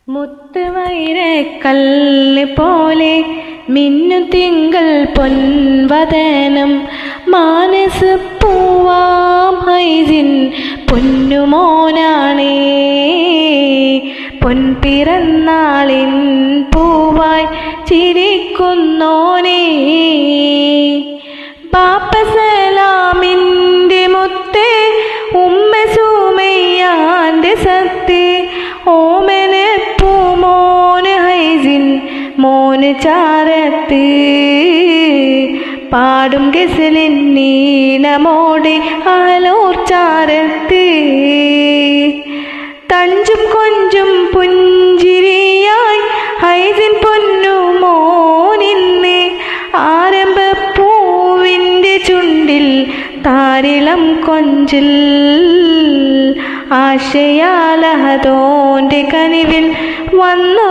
മുത്തുവൈരക്കല്ല് പോലെ മിന്നു തിങ്കൾ പൊൻവദനം മാനസ് പൂവാം ഹൈസിൻ പൊന്നുമോനാണേ. പൊൻപിറന്നാളിൻ പൂവായി ചിരിക്കുന്നോനേ. ബാപ്പ സലാമിൻ്റെ മുത്തേ ഉമ്മ സുമയ്യാൻ്റെ സത്തേ ഓമന പൂമോന് ഹൈസിൻ മോന് ചാരത്ത് പാടും ഗസലിൻ നീണമോടെ ആലോർ ചാരത്ത് തഞ്ചും കൊഞ്ചും പുഞ്ചിരിയായി ഹൈസിൻ പൊന്നു മോനിന്ന് ആരംഭപ്പൂവിൻ്റെ ചുണ്ടിൽ താരിളം കൊഞ്ചിൽ ആശയാലഹതോൻ്റെ കനിവിൽ വന്നു